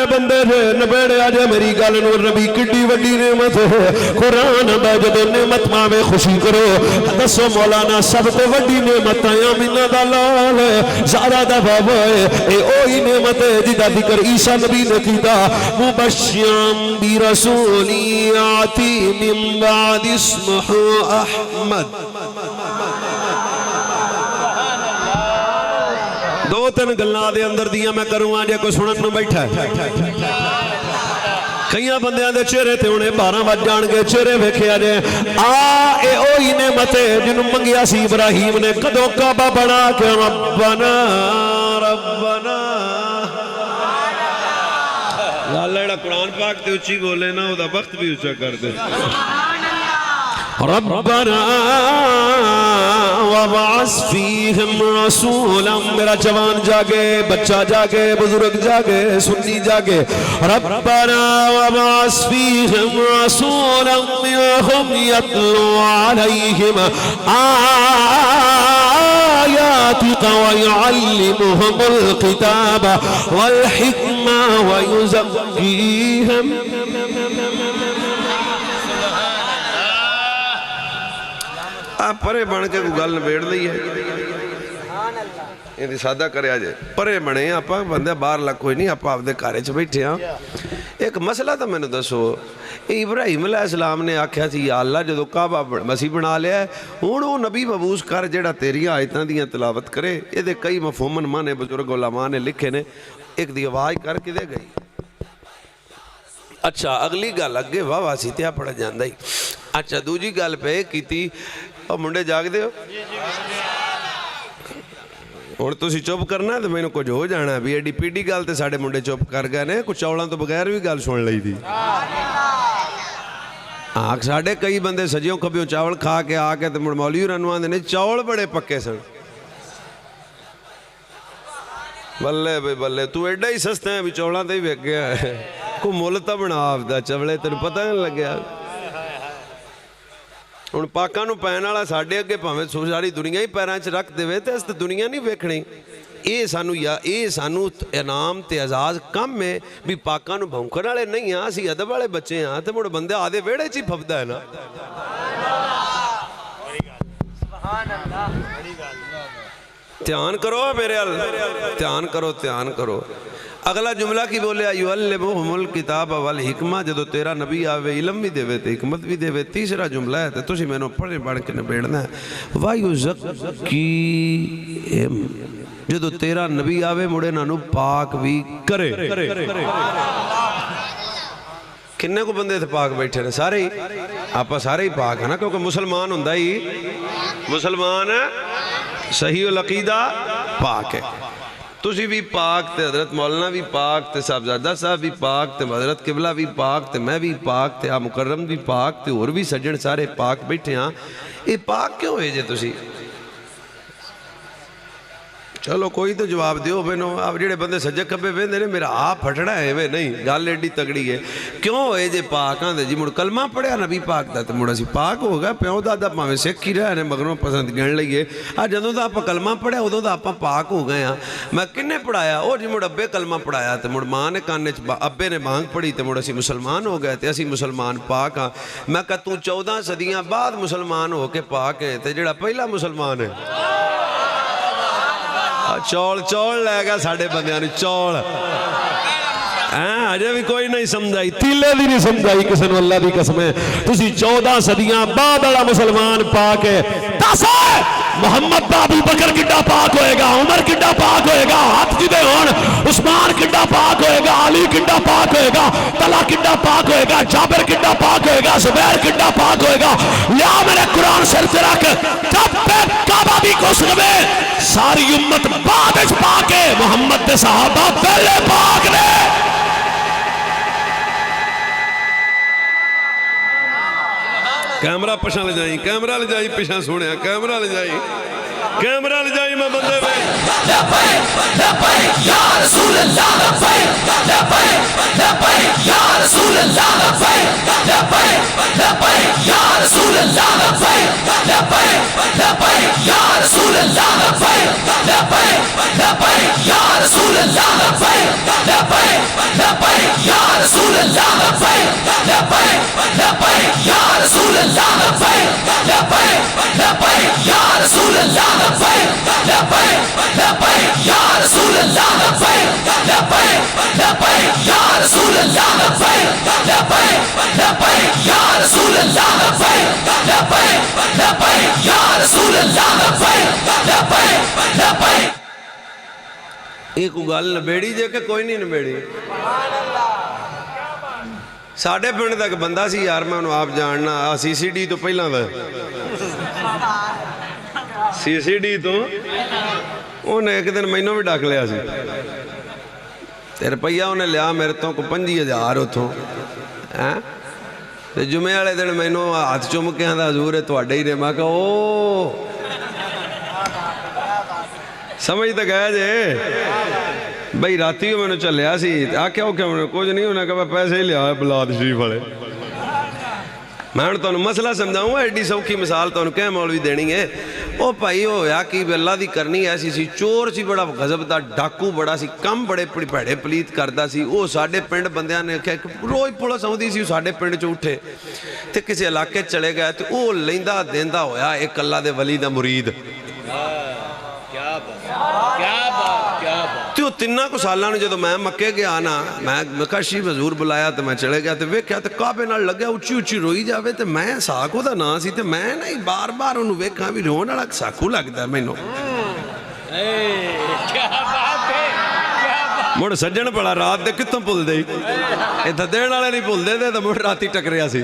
[SPEAKER 2] بندے جے نبیڑے آجے میری گل نور نبی کڈی وڈی نعمت ہے قرآن دا جدو نعمت ماوے خوشی کرو دسو مولانا سب تو وڈی نعمت آیا آمینہ دا لال زہرا دا بابا ہے اے اوہی نعمت ہے جدا ذکر عیسیٰ نبی نے کیتا مبشرم بی رسولی آتی من بعد اسمہ احمد دو تین گلاں دے اندر دیاں میں کروں آج کوئی سنن نو بیٹھا ہے کئیاں بندیاں دے چہرے تے انہیں 12 بج جان گے چہرے ویکھے آجے اے اوہی نعمت ہے جنوں منگیا سی ابراہیم نے کدوں کعبہ بنا کے ربنا ربنا لالڑا قرآن پاک تے اچھی بولے نا او دا وقت بھی اچھا کر دے ربنا وابعث فیہم رسولا میرا جوان جاگے بچہ جاگے بزرگ جاگے سنی جاگے ربنا وابعث فیہم رسولا منہم یتلو علیہم آیاتک ویعلمہم الکتاب والحکمہ ویزکیہم آپ پرے بن کے کوئی گل نبیڑ لئی ہے یہ سادہ کرے آجے پرے بنے آپ بندے باہر لگ کوئی نہیں آپ دے کارے چھ بیٹھے ہاں ایک مسئلہ تھا میں نے دسو ابراہیم علیہ السلام نے آکھیا تھی یا اللہ جدو کعبہ مسیح بنا لیا ہے وہ نبی مبوس کر جڑا تیری آیتاں دیاں تلاوت کرے یہ دے کئی مفہومن مانے بزرگ علماء نے لکھے نے ایک دی آواز کر کے دے گئی اچھا اگلی گل اگے واہ واہ سیتیا پڑھ جاندہ ہی اچھا دوجی گل پہ کی تھی اور منڈے جاگ دے ہو اور تو سی چوپ کرنا ہے تو میں نے کچھ ہو جانا ہے بھی ایڈی پیڈی گل تے ساڑھے منڈے چوپ کر گئے نے کچھ چوڑاں تو بغیر بھی گل سن لئی تھی آنکھ ساڑھے کئی بندے سجیوں کبھیوں چاول کھا کے آکے تو مولوی رنوان دینے چاول بڑے پکے سن بلے بے بلے تو ایڈا ہی سستے ہیں بھی چوڑاں تے ہی بیک گیا ہے کو مولتا بنا آفدہ چولے تیرے پتہ نہیں لگ گیا ان پاکاں نو پہن والا ساڈے اگے بھاویں ساری دنیا ہی پیراں وچ رکھ دے تے اس تے دنیا نہیں ویکھنی اے سانو انعام تے اعزاز کم ہے بھی پاکاں نو بھونکن والے نہیں ہاں اسی ادب والے بچے ہاں تے مڑ بندے آدھے ویڑے چ ہی پھبدا ہے نا سبحان اللہ دھیان کرو میرے ال دھیان کرو
[SPEAKER 1] اگلا جملہ کی بولے یعلمہم الکتاب والحکمہ، جدو تیرا نبی آوے علم بھی دے تے حکمت بھی دے. تیسرا جملہ ہے تو تسی میں نو پڑھے پڑھ کے نبیڑنا ہے وَيُزَكِّيهِمْ، جدو تیرا نبی آوے مڑے نانو پاک بھی کرے. کنے کو بندے تھے پاک بیٹھے رہے؟ سارے ہی آپا سارے ہی پاک ہیں نا، کیونکہ مسلمان ہوندہ ہی مسلمان صحیح العقیدہ پاک ہے. تسی بھی پاک تے، حضرت مولانا بھی پاک تے، صاحبزادہ صاحب بھی پاک تے، حضرت قبلہ بھی پاک تے، میں بھی پاک تے، آپ مکرم بھی پاک تے، اور بھی سجن سارے پاک بیٹھے ہاں. یہ پاک کیوں ہوئے جے تسی؟ چلو کوئی تو جواب دیو بینو. آپ جڑے بندے سجے کبے ویندے نے میرا آپ پھٹڑا ہے وے نہیں، گل ایڈی تگڑی ہے. کیوں ہوئے جے پاک ہاں دے جی مڑ کلمہ پڑھیا نبی پاک دا تے مڑا سی پاک ہوگا. پیوں دادا پاویں سکھ ہی رہے نے مگروں پسند گن لئیے. جدوں دا آپ کلمہ پڑھیا ادوں دا آپ پاک ہو گئے ہاں. میں کنے پڑھایا؟ او جی مڑ ابے کلمہ پڑھایا تے مڑ ماں نے کانے ابے نے مانگ پڑھی تے مڑ اسی مسلمان ہو گئے تے اسی مسلمان پاک ہاں. میں کہا تو 14 صدیاں بعد مسلمان ہو کے پاک ہے تے جڑا پہلا مسلمان ہے چول چول لے گا ساڑھے بندیاں نے چول. اجے بھی کوئی نہیں سمجھائی،
[SPEAKER 2] تیلے دی نہیں سمجھائی کسی نے. اللہ دی قسم ہے تسی 14 صدیاں بعد والا مسلمان پاک ہے. دس ہے محمد دا ابو بکر کڈا پاک ہوئے گا، عمر کڈا پاک ہوئے گا، ہاتھ جدے ہون، عثمان کڈا پاک ہوئے گا، علی کڈا پاک ہوئے گا، طلحہ کڈا پاک ہوئے گا، جابر کڈا پاک ہوئے گا، زبیر کڈا پاک ہوئے گا. لیا میرے قرآن سر سے رکھ، جب پہ کعبہ بھی کو سکے ساری امت بعد اس پاک ہے، محمد دے صحابہ پہلے پاک نے.
[SPEAKER 1] کیمرہ پشاں لے جائیں، کیمرہ لے جائیں، پشاں سوڑے ہیں، کیمرہ لے جائیں، کیمرہ لے جائیں میں بندے میں.
[SPEAKER 3] لبیک لبیک یا رسول اللہ، لبیک لبیک لبیک یا رسول اللہ، لبیک لبیک لبیک یا رسول اللہ، لبیک لبیک لبیک یا رسول اللہ، لبیک لبیک لبیک یا رسول اللہ، لبیک لبیک لبیک یا رسول اللہ، لبیک لبیک لبیک یا رسول اللہ، لبیک لبیک لبیک یا رسول اللہ، لبیک لبیک لبیک یا رسول اللہ، لبیک لبیک لبیک یا رسول اللہ، لبیک لبیک لبیک یا رسول اللہ، لبیک لبیک لبیک یا رسول اللہ، لبیک لبیک لبیک.
[SPEAKER 1] ایک گل نبیڑی جے کہ کوئی نہیں نبیڑی؟ ساڑھے پنڈ تک بندہ سی یار، میں انہوں آپ جاننا سی سی ڈی تو پہلا دا سی سی ڈی تو انہیں ایک دن مہینوں بھی ڈاک لیا سی تے روپیہ انہیں لیا میرے تو کو 50,000 اتھوں. جمعے والے دن مہینوں ہاتھ چوم کے آندا حضور ہے تو اڈے ہی نے. میں کہا او سمجھ تک آیا جے بھئی راتی میں نے چلیا سی. کیا ہو کیا میں نے کچھ نہیں ہونا کہ پیسے ہی لیا ہے بلاد شریف والے. میں نے تو مسئلہ سمجھاؤں گا، ایڈی سوکھی مثال تو کہیں مولوی دینی ہے. او بھائی ہویا کہ اللہ دی کرنی ایسی سی، چور سی بڑا غضب دا، ڈاکو بڑا سی، کم بڑے بھڑے پلیت کردا سی. او ساڑھے پنڈ بندیاں نے کہا روز پولیس آؤندی سی، ساڑھے پنڈ چ اٹھے تے کسی علاقے چلے گئے تے او لیندا دیندا ہویا ایک اللہ دے ولی دا مرید. تو تینہ کو سالہ نے جدو میں مکے گیا نا، میں کشی حضور بلایا تو میں چلے گیا تو ویکھیا تو کعبے نال لگیا اچھی اچھی روئی جاوے تو میں ساکو دا نا سی تو میں نہیں بار بار انہوں ویکھا بھی رون والا ساکو لگتا ہے مینوں. مڑ سجن پڑا رات دے کتوں پل دے اتھا دین والے نہیں پل دے تو مڑ راتی ٹکریا سی.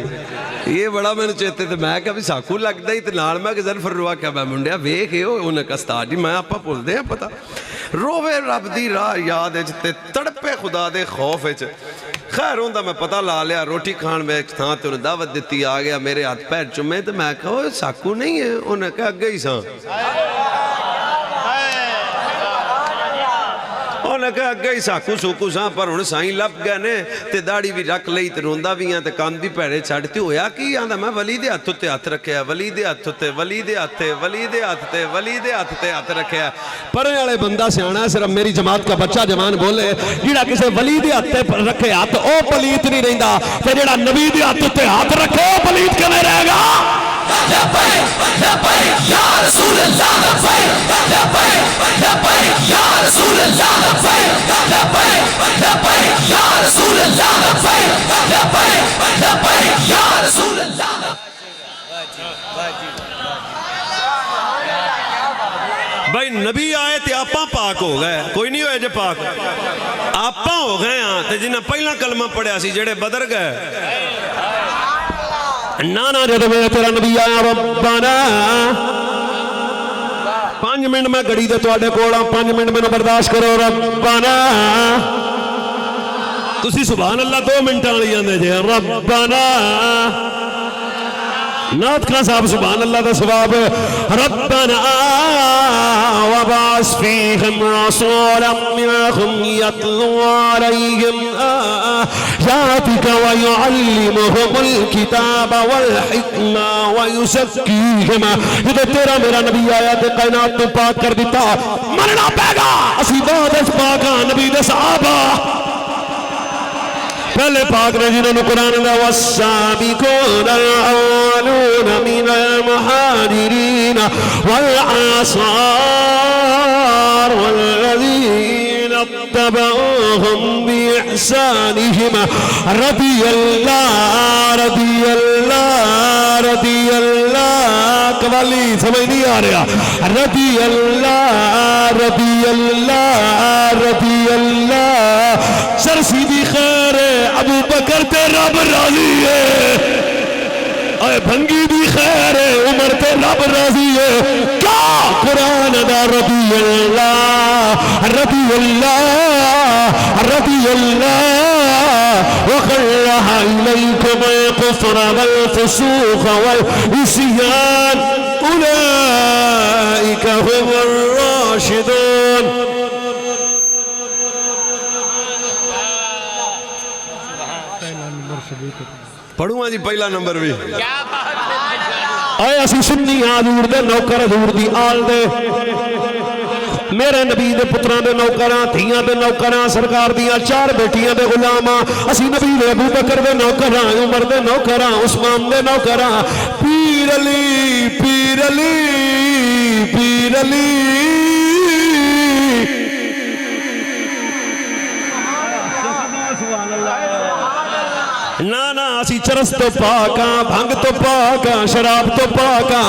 [SPEAKER 1] یہ بڑا میں نے چیتے تھے میں کہا بھی ساکو لگتا ہی تو نال میں کہ ظرفر روا کیا میں منڈیا ویکھے ہو انہیں کہا استاد جی میں آپا پل دے پتا روے رب دی راہ یاد تے تڑپے خدا دے خوف. خیر ہوں میں پتہ لا لیا روٹی کھان میں تھا تو انہیں دعوت دیتی آ گیا میرے ہاتھ پیر چمے تو میں کہا ساکو نہیں ہے. انہیں کہا گئی ساں انہیں کہا گئی ساکو سوکو ساں پر انہیں سائیں لپ گئے نے تے داڑی بھی رکھ لئی تے روندہ بھی ہیں تے کان بھی پیڑے چھاڑتی ہویا کی آندھا میں ولی دے ہاتھ تے ہاتھ رکھے ہیں ولی دے ہاتھ تے ولی دے ہاتھ تے ولی دے ہاتھ تے ولی دے ہاتھ تے ہاتھ رکھے ہیں.
[SPEAKER 2] پرے والے بندہ سیانا ہے صرف میری جماعت کا بچہ جوان بولے جیڑا کسے ولی دے ہاتھ رکھے ہاتھ او پلیت نہیں رہندا تے جیڑا نبی دے ہاتھ تے ہاتھ رکھے او پلیت کنے رہے گا.
[SPEAKER 3] لبیک لبیک یا رسول اللہ لبیک لبیک لبیک یا رسول اللہ لبیک لبیک لبیک یا رسول اللہ لبیک لبیک لبیک یا رسول اللہ
[SPEAKER 2] بھائی نبی آئے تے آپاں پاک ہو گئے کوئی نہیں ہوئے جے پاک آپاں ہو گئے ہاں تے جنہیں پہلا کلمہ پڑھیا سی جڑے بدر گئے نانا جدو میں تیرا نبی آیا ربنا 5 منٹ میں گھڑی دے تواڈے کول 5 منٹ میں برداشت کرو ربنا تسی سبحان اللہ 2 منٹاں والی آندے جے ربنا نات کا صاحب سبحان اللہ دا ثواب ربنا وبعث فيهم رسولا منهم يتلو عليهم آياتك ويعلمهم الكتاب والحكمة ويزكيهم یہ تیرا میرا نبی آیا تے کائنات تو پاک کر دیتا مرنا پے گا اسی بعد اس پاکا نبی دے صحابہ پہلے پاک نے جنہوں نے قرآن دا والسابقون الاولون من المہاجرین والانصار والذین اتبعوهم بإحسانهم رضی اللہ قوالی سمجھ نہیں آ رہا رضی اللہ سرسی دی خیر ابو بکر تے رب راضی ہے اے بھنگی دی خیر عمر تے رب راضی ہے کیا قرآن دا رضی اللہ وخلح إليكم الكفر والفسوق والعصيان أولئك هم الراشدون پڑھوں جی پہلا نمبر بھی آئے اسی سنی حضور دے نوکر حضور دی آل دے میرے نبی دے پتران دے نوکراں دھیاں دے نوکراں سرکار دیاں 4 بیٹیاں دے غلاماں اسی نبی دے ابو بکر دے نوکراں عمر دے نوکراں عثمان دے نوکراں پیر علی نانا اسی چرس تو پاکاں بھنگ تو پاکاں شراب تو پاکاں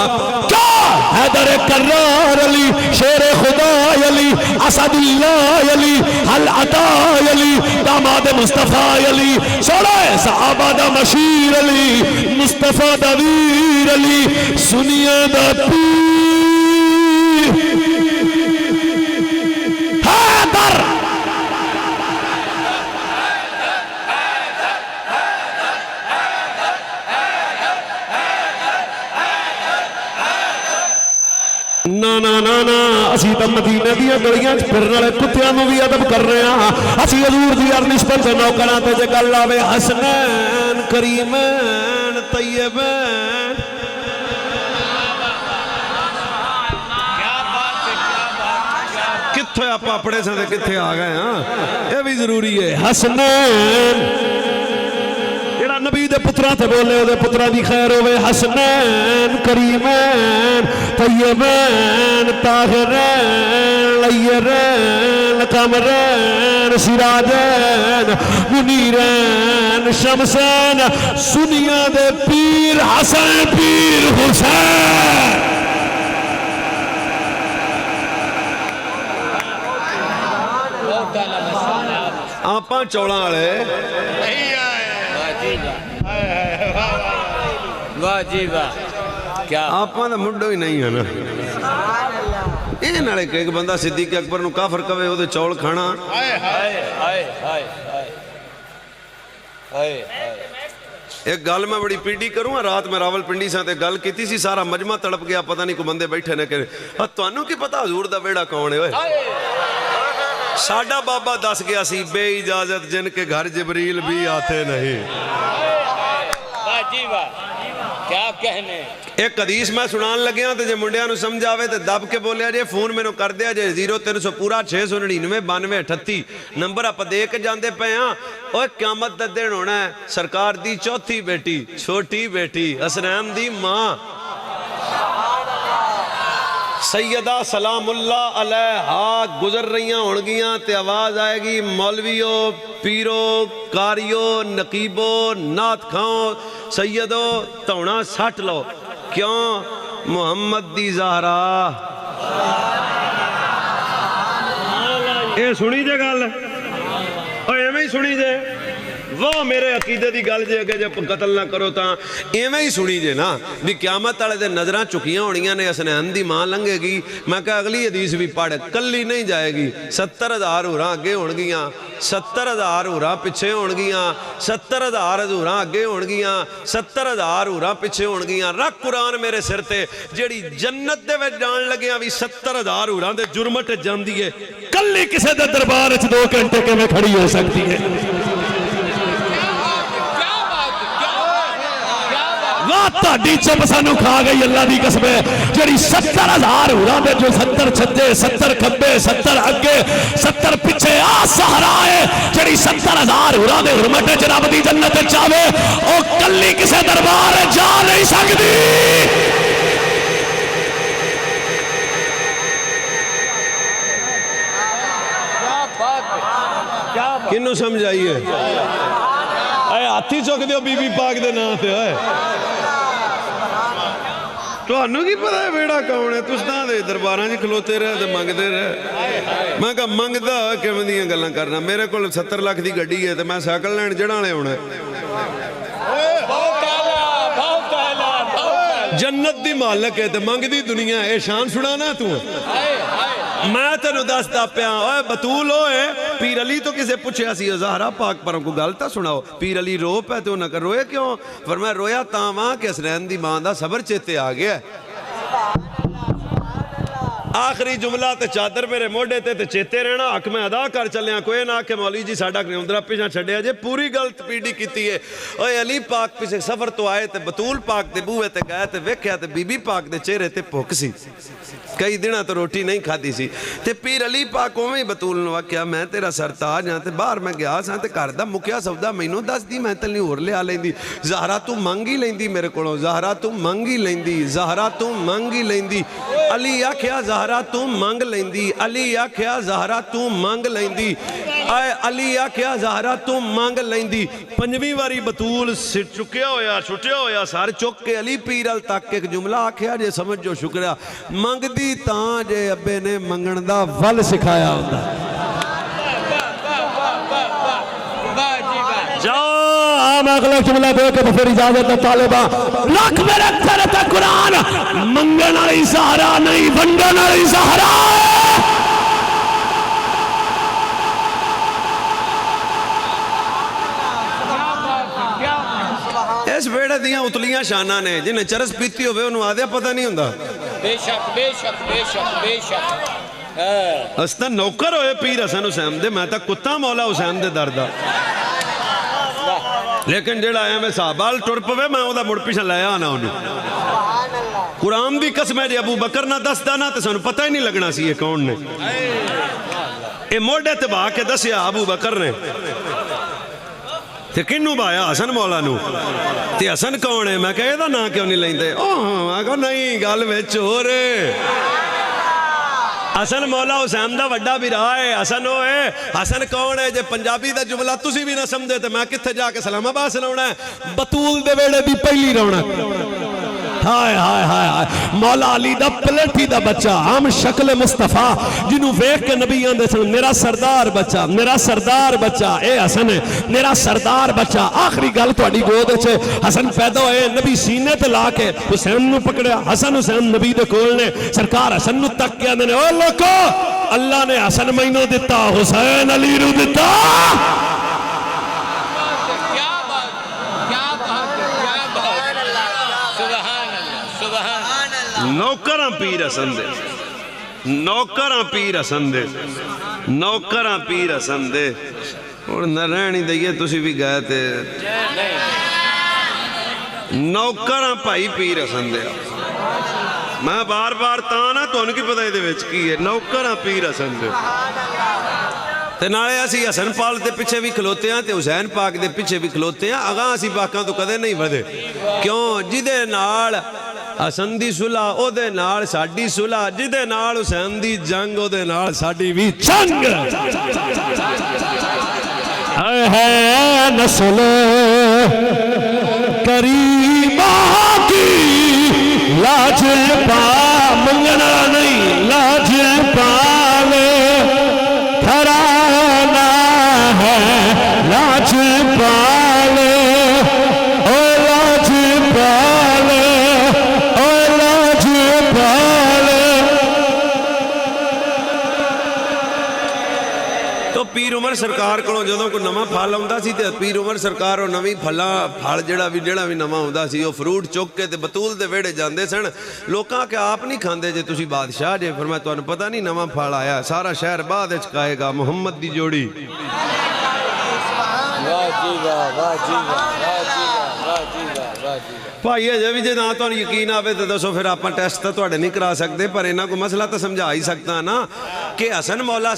[SPEAKER 2] کیا حیدر کرار علی شیر خدا علی اسد اللہ علی حل عطا علی داماد مصطفیٰ علی سوڑے صحابہ دا مشیر علی مصطفیٰ دا ویر علی سنیا دا پیر حیدر نا اسی تا مدینہ دیا گلیاں پھرنے والے کتیاں نو بھی ادب کر رہے ہیں اسی حضور دی ہر نسبت سے نوکراں تے جے گل آوے حسنین کریمین طیبین کتھے آپ اپنے سے کتھے آ گئے ہاں یہ بھی ضروری ہے حسنین جڑا نبی دے پتران تے بولے دے پتران دی خیر ہوئے حسنین کریمین طیبین طاہرین لیرین قمرین سراجین منیرین شمسین سنیا دے پیر حسن پیر حسین آپاں چوڑاں والے
[SPEAKER 4] واہ جی واہ کیا
[SPEAKER 2] آپاں دا مڈو ہی نہیں ہے نا یہ نالے کہ ایک بندہ صدیق اکبر نو کافر کوے ہو دے چوڑ کھانا ایک گل میں بڑی پیڈی کروں رات میں راول پنڈی سے گل کیتی سی سارا مجمع تڑپ گیا پتہ نہیں کو بندے بیٹھے نے کہ تانوں کی پتہ حضور دا بیڑا کون ہے ساڈا بابا دس گیا سی بے اجازت جن کے گھر جبریل بھی آتے نہیں
[SPEAKER 4] کیا کہنے
[SPEAKER 2] ایک حدیث میں سنان لگیا تے جے منڈیاں نو سمجھاوے تے دب کے بولیا جے فون میں نو کر دیا جے 0300 پورا 699 نمبر آپ دے کے جاندے پہ ہاں اوہ قیامت دا دن ہونا ہے سرکار دی چوتھی بیٹی چھوٹی بیٹی حسنین دی ماں
[SPEAKER 1] سیدہ سلام اللہ علیہا گزر رہی ہونگیاں تے آواز آئے گی مولویو پیرو کاریو نقیبو نات کھاؤ سیدو تونا سٹ لو کیوں محمد دی زہرا اے سنی جے گل ایویں ہی سنی جے وہ میرے عقیدے دی گل جے کہ جب قتل نہ کرو تا ایویں ہی سنی جے نا بھی قیامت والے دے نظراں چکیاں ہونیاں نے حسنین دی ماں لنگے گی میں کہا اگلی حدیث بھی پڑھ کلی نہیں جائے گی 70,000 ہوراں اگے ہونگیاں 70,000 ہوراں پیچھے ہونگیاں 70,000 ہوراں اگے ہونگیاں 70,000 ہوراں پیچھے ہونگیاں رکھ قرآن میرے سر تے جیڑی جنت دے وچ جان لگیاں بھی 70,000 ہوراں دے جرمٹ جاندی ہے
[SPEAKER 2] کلی کسے دے دربار وچ 2 گھنٹے کے میں کھڑی ہو سکتی ہے تہاڈی چپ سانو کھا گئی اللہ دی قسم ہے جڑی 70,000 ہوراں دے جو 70 چھجے 70 کھبے 70 اگے 70 پیچھے آ سہرا ہے جڑی 70,000 ہوراں دے حرمت جناب دی جنت چاہے او کلی کسے دربار جا نہیں سکتی
[SPEAKER 1] کنوں سمجھائیے اے ہاتھی چک دیو بی بی پاک دے نام تے اے تو انہوں کی پتہ ہے بیڑا کون ہے تُسداں دے درباراں جی کھلوتے رہے دے مانگ دے رہے میں کہا مانگ دا کہ میں دیاں گلاں کرنا میرے کول 70 لاکھ دی گھڑی ہے تو میں سائیکل لینڈ جڑاں لے ہونا جنت دی مالک ہے تو مانگ دی دنیا ہے شان سڑانا تو میں تینو دستا پیا اوے بطول ہوئے پیر علی تو کسے پوچھے اسی زہرا پاک پر ہم کو گلتا سناؤ پیر علی رو پہ تو نہ کر روئے کیوں فرمایا رویا تاواں کہ حسنین دی ماں دا صبر چیتے آ گیا آخری جملہ تے چادر میرے موڑے تے چیتے رہنا حق میں ادا کر چلے ہیں کوئی نہ کہ مولوی جی ساڑھا کریندرہ پیشاں چھڑے ہیں جے پوری غلط پیڑی کیتی ہے اوے علی پاک پیچھے سفر تو آئے تے بطول پاک دے بوئے تے گئے تے ویکھیا تے بی بی پاک دے چہرے تے بھوک سی کئی دنہ تو روٹی نہیں کھا دی سی تے پیر علی پاک ہوئے بطول نوا کیا میں تیرا سرتاج ہاں تے باہر میں گیا ساں تے کردہ مکیا سودا مینوں دس دی میں تلنی اور لے آ لیندی زہرا تو مانگی لیندی میرے کولوں زہرا تو مانگی لیندی زہرا تو مانگی لیندی علی آکھیا زہرا تو مانگ لیندی علی آکھیا زہرا تو مانگ لیندی اے علی آکھیا زہرا تو مانگ لیندی پنجویں واری بطول سٹ چکیا ہویا چھٹیا ہویا سار چک کے علی پیرل تک ایک جملہ آکھیا جے سمجھ جو شکریہ مانگ دی تاں جے ابے نے منگن دا ول سکھایا ہوتا
[SPEAKER 2] جاؤ میں اگلا جملہ دے کے پھر اجازت طالبہ لکھ میرے تھرتا قرآن منگن علی زہرا نہیں ونڈن علی زہرا
[SPEAKER 1] اس بیڑے دیاں اتلیاں شانہ نے جنہیں چرس پیتی ہوئے انہوں آدھیا پتہ نہیں ہوندہ
[SPEAKER 4] بے شک بے شک بے شک بے شک
[SPEAKER 1] استا نوکر ہوئے پیر حسن حسین دے میں تا کتا مولا حسین دے دردہ لیکن جڑا آیا میں صحابال ٹرپ ہوئے میں اوہ دا مڑ پیشہ لیا آنا انہوں قرآن دی قسم ہے جے ابو بکر نہ دس دانا تے سانو پتہ ہی نہیں لگنا سی یہ کون نے اے موڑے تے با کے دسیا ابو بکر نے تے کنو بایا حسن مولا نو تے حسن کون ہے میں کہے دا نا کیوں نہیں لیں دے اوہ میں کہا نہیں گال میں چورے حسن مولا حسین دا وڈا بھی رہا ہے حسن ہوئے حسن کون ہے جے پنجابی دا جملہ تسی بھی نہ سمجھے تے میں کتھے جا کے سلام آباد سناؤنا ہے
[SPEAKER 2] بطول دے ویڑے دی پہلی رونا ہائے ہائے ہائے ہائے مولا علی دا پلٹی دا بچہ ہم شکل مصطفیٰ جنہوں ویک کے نبی آندے سن میرا سردار بچہ اے حسن ہے میرا سردار بچہ آخری گل تو اڈی گودے چھے حسن پیدا ہوئے نبی سینے تے لا کے حسین نو پکڑیا حسن حسین نبی دے کول نے سرکار حسن نو تک کیا نے اوہ لوکو اللہ نے حسن مینو دیتا حسین علی رو دیتا
[SPEAKER 1] نوکراں پیر حسن دے نوکراں پیر حسن دے نوکراں پیر حسن دے اور نہ رہنی دئیے تسی بھی گئے تھے نوکراں پائی پیر حسن دے میں بار بار تانا تو ان کی پتہ دے وچ کی ہے نوکراں پیر حسن دے ਤੇ ਨਾਲੇ ਅਸੀਂ ਹਸਨ ਪਾਕ ਦੇ ਪਿੱਛੇ ਵੀ ਖਲੋਤੇ ਆ ਤੇ ਹੁਸੈਨ ਪਾਕ ਦੇ ਪਿੱਛੇ ਵੀ ਖਲੋਤੇ ਆ। ਅਗਾਂਹ ਅਸੀਂ ਪਾਕਾਂ ਤੋਂ ਕਦੇ ਨਹੀਂ ਵਧੇ। ਕਿਉਂ? ਜਿਹਦੇ ਨਾਲ ਹਸਨ ਦੀ ਸੁਲ੍ਹਾ ਉਹਦੇ ਨਾਲ ਸਾਡੀ ਸੁਲ੍ਹਾ, ਜਿਹਦੇ ਨਾਲ ਹੁਸੈਨ ਦੀ ਜੰਗ ਉਹਦੇ ਨਾਲ ਸਾਡੀ ਵੀ ਜੰਗ।
[SPEAKER 2] ہے نسل کریمہ کی لاج پا منگنا نہیں لاج پال گھرانہ ہے لاج پال او لاج پال او لاج پال۔
[SPEAKER 1] تو پیر عمر سرکار کو جدوں کوئی نواں پھل آਉਂਦਾ ਸੀ ਤੇ ਪੀਰ ਉਮਰ ਸਰਕਾਰ ਉਹ ਨਵੀਂ ਫਲ ਜਿਹੜਾ ਵੀ ਨਵਾਂ ਆਉਂਦਾ ਸੀ ਉਹ ਫਰੂਟ ਚੁੱਕ ਕੇ ਤੇ ਬਤੂਲ ਦੇ ਵਿਹੜੇ ਜਾਂਦੇ ਸਨ। ਲੋਕਾਂ ਕਿ ਆਪ ਨਹੀਂ ਖਾਂਦੇ ਜੇ ਤੁਸੀਂ ਬਾਦਸ਼ਾਹ ਜੇ। ਫਿਰ ਮੈਂ ਤੁਹਾਨੂੰ ਪਤਾ ਨਹੀਂ ਨਵਾਂ ਫਲ ਆਇਆ ਸਾਰਾ ਸ਼ਹਿਰ ਬਾਅਦ ਵਿੱਚ ਖਾਏਗਾ ਮੁਹੰਮਦ ਦੀ ਜੋੜੀ। ਭਾਈ ਅਜੇ ਵੀ ਜੇ ਨਾ ਤੁਹਾਨੂੰ ਯਕੀਨ ਆਵੇ ਤਾਂ ਦੱਸੋ ਫਿਰ ਆਪਾਂ ਟੈਸਟ ਤਾਂ ਤੁਹਾਡੇ ਨਹੀਂ ਕਰਾ ਸਕਦੇ ਪਰ ਇਹਨਾਂ ਕੋ ਮਸਲਾ ਤਾਂ ਸਮਝਾ ਹੀ ਸਕਦਾ ਨਾ ਕਿ ਹਸਨ ਮੌਲਾ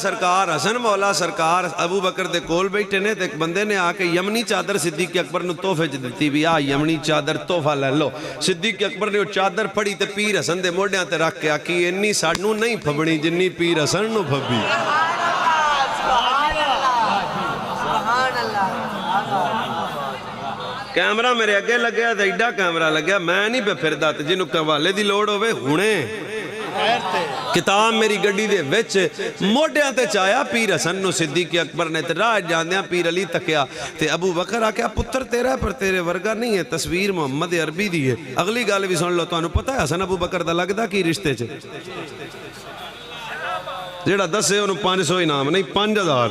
[SPEAKER 1] ਸਰਕਾਰ ਅਬੂ ਬਕਰ ਦੇ ਕੋਲ ਬੈਠੇ ਨੇ ਤੇ ਇੱਕ ਬੰਦੇ ਨੇ ਆ ਕੇ ਯਮਨੀ ਚਾਦਰ ਸਿੱਦੀਕ ਅਕਬਰ ਨੂੰ ਤੋਹਫੇ 'ਚ ਦਿੱਤੀ ਵੀ ਆ ਯਮਨੀ ਚਾਦਰ ਤੋਹਫਾ ਲੈ ਲਓ। ਸਿੱਦੀਕ ਅਕਬਰ ਨੇ ਉਹ ਚਾਦਰ ਫੜੀ ਤੇ ਪੀਰ ਹਸਨ ਦੇ ਮੋਢਿਆਂ ਤੇ ਰੱਖ ਕੇ ਆਖੀ ਇੰਨੀ ਸਾਨੂੰ ਨਹੀਂ ਫਬਣੀ ਜਿੰਨੀ ਪੀਰ ਹਸਨ ਨੂੰ ਫੱਬੀ। ਕੈਮਰਾ ਮੇਰੇ ਅੱਗੇ ਲੱਗਿਆ ਤੇ ਐਡਾ ਕੈਮਰਾ ਲੱਗਿਆ ਮੈਂ ਨਹੀਂ ਪੇ ਫਿਰਦਾ ਤੇ ਜਿਹਨੂੰ ਹਵਾਲੇ ਦੀ ਲੋੜ ਹੋਵੇ ਹੁਣੇ ਕਿਤਾਬ ਮੇਰੀ ਗੱਡੀ ਦੇ ਵਿੱਚ ਮੋਢਿਆਂ ਤੇ ਚਾਇਆ ਪੀਰ ਹਸਨ ਨੂੰ ਸਿੱਦੀਕ ਅਕਬਰ ਨੇ ਤੇ ਰਾਹ ਜਾਂਦਿਆਂ ਪੀਰ ਅਲੀ ਤੱਕਿਆ ਤੇ ਅਬੂ ਬਕਰ ਆਖਿਆ ਪੁੱਤਰ ਤੇਰਾ ਪਰ ਤੇਰੇ ਵਰਗਾ ਨਹੀਂ ਹੈ ਤਸਵੀਰ ਮੁਹੰਮਦ ਅਰਬੀ ਦੀ ਹੈ। ਅਗਲੀ ਗੱਲ ਵੀ ਸੁਣ ਲਓ ਤੁਹਾਨੂੰ ਪਤਾ ਹੈ ਹਸਨ ਅਬੂ ਬਕਰ ਦਾ ਲੱਗਦਾ ਕੀ ਰਿਸ਼ਤੇ 'ਚ ਜਿਹੜਾ ਦੱਸੇ ਉਹਨੂੰ 500 ਇਨਾਮ ਨਹੀਂ 5000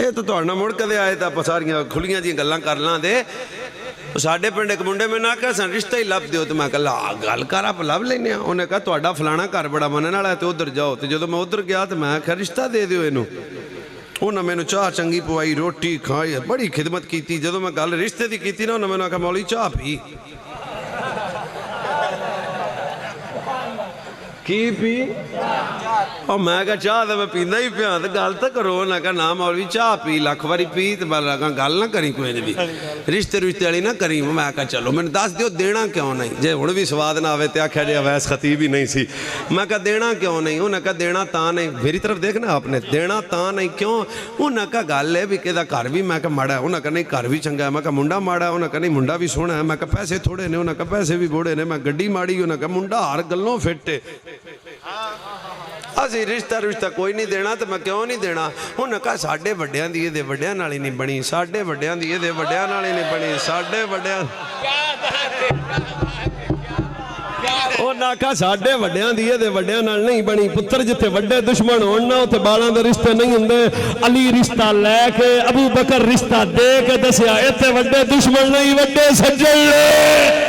[SPEAKER 1] ਇਹ ਤਾਂ ਤੁਹਾਡਾ ਮੁੜ ਕਦੇ ਆਏ ਤਾਂ ਆਪਾਂ ਸਾਰੀਆਂ ਖੁੱਲੀਆਂ ਜੀਆਂ ਗੱਲਾਂ ਕਰ ਲਾਂਦੇ। ਸਾਡੇ ਪਿੰਡ ਇੱਕ ਮੁੰਡੇ ਮੈਨੂੰ ਆਖਿਆ ਸਨ ਰਿਸ਼ਤਾ ਹੀ ਲੱਭ ਦਿਓ ਤੇ ਮੈਂ ਕਿਹਾ ਗੱਲ ਕਰ ਆਪ ਲੱਭ ਲੈਨੇ ਆ। ਉਹਨੇ ਕਿਹਾ ਤੁਹਾਡਾ ਫਲਾਣਾ ਘਰ ਬੜਾ ਮੰਨਣ ਵਾਲਾ ਤੇ ਉਧਰ ਜਾਓ ਤੇ ਜਦੋਂ ਮੈਂ ਉਧਰ ਗਿਆ ਤੇ ਮੈਂ ਕਿਹਾ ਰਿਸ਼ਤਾ ਦੇ ਦਿਓ ਇਹਨੂੰ। ਉਹਨਾਂ ਮੈਨੂੰ ਚਾਹ ਚੰਗੀ ਪਵਾਈ ਰੋਟੀ ਖਾਈ ਬੜੀ ਖਿਦਮਤ ਕੀਤੀ। ਜਦੋਂ ਮੈਂ ਗੱਲ ਰਿਸ਼ਤੇ ਦੀ ਕੀਤੀ ਨਾ ਉਹਨਾਂ ਮੈਨੂੰ ਆਖਿਆ ਮੌਲੀ ਚਾਹ ਪੀ ਕੀ ਪੀ ਉਹ ਮੈਂ ਕਿਹਾ ਚਾਹ ਤਾਂ ਮੈਂ ਪੀਂਦਾ ਹੀ ਪਿਆ ਤੇ ਗੱਲ ਤਾਂ ਕਰੋ ਨਾ ਕਹਾ ਨਾ ਮੌਲਵੀ ਚਾਹ ਪੀ ਲੱਖ ਵਾਰੀ ਪੀ ਤੇ ਮੈਂ ਲਗਾ ਗੱਲ ਨਾ ਕਰੀ ਕੋਈ ਵੀ ਰਿਸ਼ਤੇ ਵਾਲੀ ਨਾ ਕਰੀ। ਮੈਂ ਕਿਹਾ ਚਲੋ ਮੈਨੂੰ ਦੱਸ ਦਿਓ ਦੇਣਾ ਕਿਉਂ ਨਹੀਂ ਜੇ ਹੁਣ ਵੀ ਸਵਾਦ ਨਾ ਆਵੇ ਤੇ ਆਖਿਆ ਜੇ ਅਵੈਸ ਖਤੀਬ ਹੀ ਨਹੀਂ ਸੀ। ਮੈਂ ਕਿਹਾ ਦੇਣਾ ਕਿਉਂ ਨਹੀਂ ਉਹਨੇ ਕਿਹਾ ਦੇਣਾ ਤਾਂ ਨਹੀਂ ਮੇਰੀ ਤਰਫ ਦੇਖਣਾ ਆਪਨੇ ਦੇਣਾ ਤਾਂ ਨਹੀਂ ਕਿਉਂ ਉਹਨਾਂ ਕਿਹਾ ਗੱਲ ਹੈ ਵੀ ਕਿਹਦਾ ਘਰ ਵੀ ਮੈਂ ਕਿਹਾ ਮਾੜਾ ਉਹਨਾਂ ਕਿਹਾ ਨਹੀਂ ਘਰ ਵੀ ਚੰਗਾ ਮੈਂ ਕਿਹਾ ਮੁੰਡਾ ਮਾੜਾ ਉਹਨਾਂ ਕਿਹਾ ਨਹੀਂ ਮੁੰਡਾ ਵੀ ਸੋਹਣਾ ਮੈਂ ਕਿਹਾ ਪੈਸੇ ਥੋੜੇ ਨੇ ਉਹਨਾਂ ਕਿਹਾ ਪੈਸੇ ਵੀ ਬੋੜੇ ਨੇ ਮੈਂ ਗੱਡੀ ਮਾੜੀ ਉਹਨਾਂ ਕਿਹਾ ਮੁੰਡਾ ਹਰ ਗੱਲੋਂ ਫਿੱਟ ਹੈ। ਅਸੀਂ ਰਿਸ਼ਤਾ ਕੋਈ ਨਹੀਂ ਦੇਣਾ ਤੇ ਮੈਂ ਕਿਉਂ ਨਹੀਂ ਦੇਣਾ ਹੁਣ ਕਹਾ ਸਾਡੇ ਵੱਡਿਆਂ ਦੀ ਇਹਦੇ ਵੱਡਿਆਂ ਨਾਲ ਹੀ ਨਹੀਂ ਬਣੀ ਸਾਡੇ ਵੱਡਿਆਂ ਦੀ ਇਹਦੇ ਵੱਡਿਆਂ ਨਾਲ ਹੀ ਨਹੀਂ ਬਣੀ ਸਾਡੇ ਵੱਡਿਆਂ ਉਹਨਾਂ ਕਹਾ ਸਾਡੇ ਵੱਡਿਆਂ ਦੀ ਇਹਦੇ ਵੱਡਿਆਂ ਨਾਲ ਨਹੀਂ ਬਣੀ। ਪੁੱਤਰ ਜਿੱਥੇ ਵੱਡੇ ਦੁਸ਼ਮਣ ਹੋਣ ਨਾ ਉੱਥੇ ਬਾਲਾਂ ਦੇ ਰਿਸ਼ਤੇ ਨਹੀਂ ਹੁੰਦੇ। ਅਲੀ ਰਿਸ਼ਤਾ ਲੈ ਕੇ ਅਬੂ ਬਕਰ ਰਿਸ਼ਤਾ ਦੇ ਕੇ ਦੱਸਿਆ ਇੱਥੇ ਵੱਡੇ ਦੁਸ਼ਮਣ ਨਹੀਂ ਵੱਡੇ ਸੱਜਣ ਨੇ।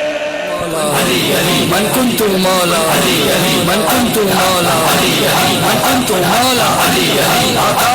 [SPEAKER 3] من كنت مولا من كنت مولا من كنت مولا